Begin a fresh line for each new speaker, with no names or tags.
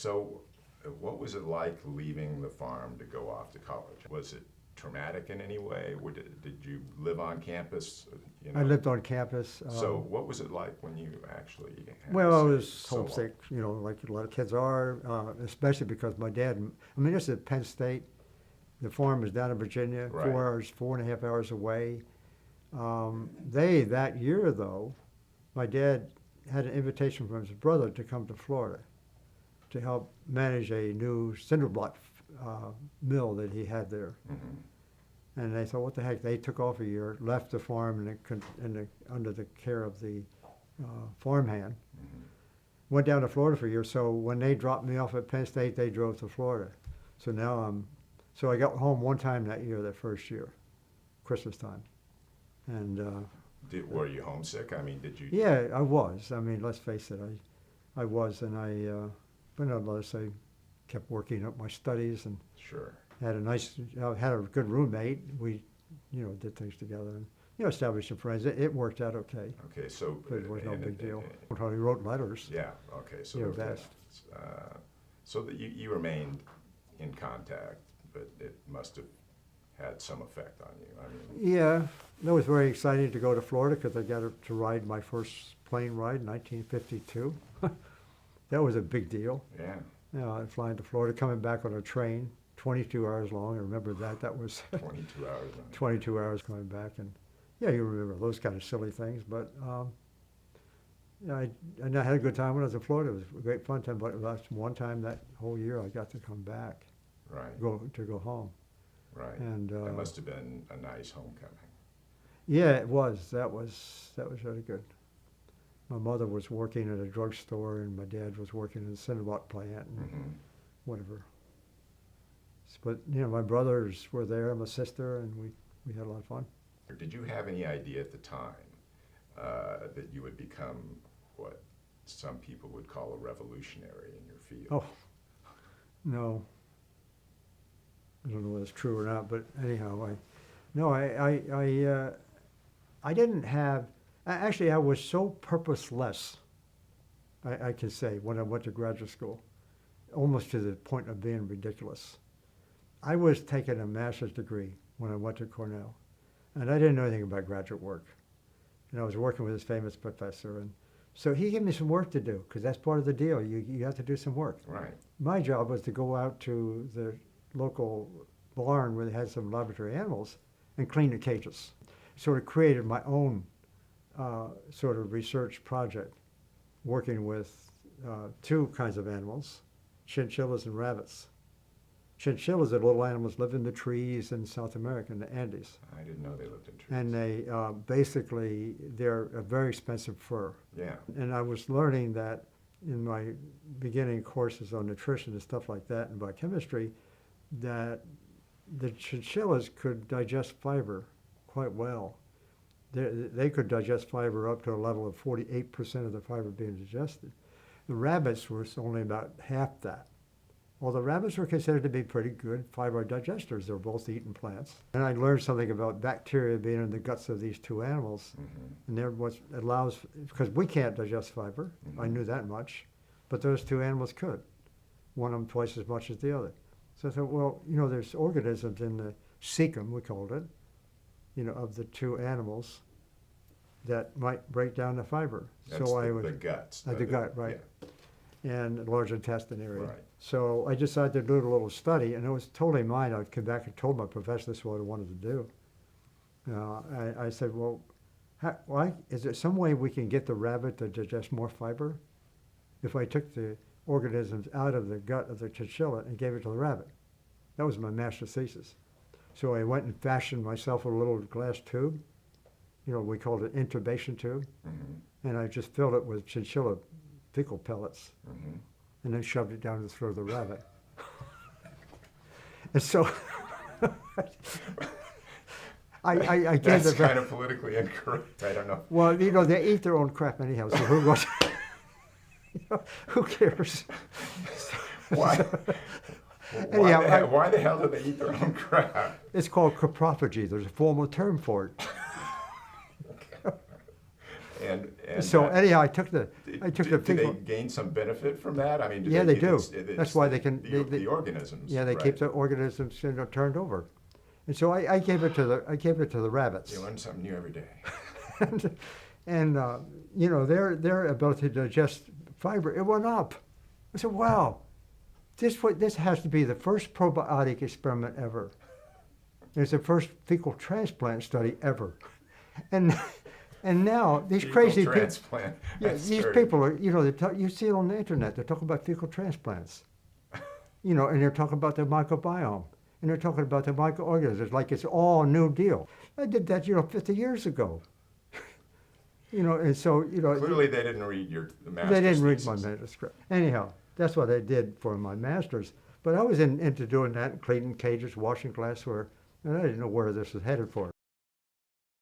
So what was it like leaving the farm to go off to college? Was it traumatic in any way? Or did you live on campus?
I lived on campus.
So what was it like when you actually had
Well, I
to
was
stay so long?
homesick, like a lot of kids are, especially because my dad, I mean, this is at Penn State. The farm is down in Virginia,
Right.
4.5 hours away. That year though, my dad had an invitation from his brother to come to Florida to help manage a new cinder block mill that he had there.
Mm-hmm.
And they thought, what the heck? They took off a year, left the farm under the care of the farmhand,
Mm-hmm.
went down to Florida for a year. So when they dropped me off at Penn State, they drove to Florida. So I got home one time that year, that first year, Christmas time. And
Were you homesick? I mean, did you?
yeah, I was. I mean, let's face it, I was, and but nonetheless, I kept working up my studies and
Sure.
had had a good roommate. We, did things together and, established some friends. It worked out okay.
Okay, so.
But it was no
and
big
it-
deal. He wrote letters.
Yeah, okay, so.
Your
okay.
best.
So that you remained in contact, but it must have had some effect on you. I mean,
Yeah, that was very exciting to go to Florida because I got to ride my first plane ride in 1952. That was a big deal.
yeah,
Flying to Florida, coming back on a train, 22 hours long. I remember that. That was
22 hours.
22 hours coming back. And yeah, you remember those kind of silly things. But I had a good time when I was in Florida. It was a great fun time. But that's one time that whole year I got to come back,
Right,
go home.
right.
And
That must have been a nice homecoming.
yeah, it was. That was really good. My mother was working at a drugstore, and my dad was working in a cinder block plant, and
Mm-hmm.
whatever. But my brothers were there, my sister, and we had a lot of fun.
Did you have any idea at the time that you would become what some people would call a revolutionary in your field?
Oh, no. I don't know whether it's true or not, but anyhow, I didn't have. Actually, I was so purposeless. I can say when I went to graduate school, almost to the point of being ridiculous. I was taking a master's degree when I went to Cornell, and I didn't know anything about graduate work. And I was working with this famous professor, and so he gave me some work to do because that's part of the deal. You have to do some work.
Right.
My job was to go out to the local barn where they had some laboratory animals and clean the cages. Sort of created my own sort of research project, working with two kinds of animals, chinchillas and rabbits. Chinchillas are little animals, live in the trees in South America, in the Andes.
I didn't know they lived in trees.
And they basically, they're a very expensive fur.
Yeah.
And I was learning that in my beginning courses on nutrition and stuff like that and biochemistry, that the chinchillas could digest fiber quite well. They could digest fiber up to a level of 48% of the fiber being digested. The rabbits were only about half that. Well, the rabbits were considered to be pretty good fiber digesters. They were both eating plants. And I learned something about bacteria being in the guts of these two animals.
Mm-hmm.
And they're what allows, because we can't digest fiber, I knew that much, but those two animals could. One of them twice as much as the other. So I thought, well, there's organisms in the cecum, we called it, of the two animals that might break down the fiber.
That's the guts.
The gut, right.
Yeah.
And the large intestine area.
Right.
So I decided to do a little study, and it was totally mine. I came back and told my professor this is what I wanted to do. I said, well, why is there some way we can get the rabbit to digest more fiber if I took the organisms out of the gut of the chinchilla and gave it to the rabbit? That was my master's thesis. So I went and fashioned myself a little glass tube. We called it intubation tube.
Mm-hmm.
And I just filled it with chinchilla fecal pellets.
Mm-hmm.
And then shoved it down the throat of the rabbit. And so I gave
That's kind of politically incorrect. I don't know.
Well, they eat their own crap anyhow, so who goes, who cares?
Why?
Anyhow,
why the hell do they eat their own crap?
It's called coprophagy. There's a formal term for it.
And
So
that-
anyhow, I took the
Do they
fecal.
gain some benefit from that? I mean,
Yeah, they do.
it's
That's why they can-
the organisms.
Yeah, they
right.
keep the organisms turned over. And so I gave it to the rabbits.
You learn something new every day.
and you know, their ability to digest fiber, it went up. I said, wow, this has to be the first probiotic experiment ever. It's the first fecal transplant study ever. And now these
Fecal
crazy people,
transplant.
yeah,
That's
these
scary.
people are, you know, you see it on the internet. They're talking about fecal transplants, you know, and they're talking about the microbiome, and they're talking about the microorganisms like it's all a new deal. I did that, you know, 50 years ago. You know, and so, you know,
Clearly, they didn't read the master's
they didn't read my
thesis.
manuscript. Anyhow, that's what I did for my master's. But I was into doing that, cleaning cages, washing glassware, and I didn't know where this was headed for.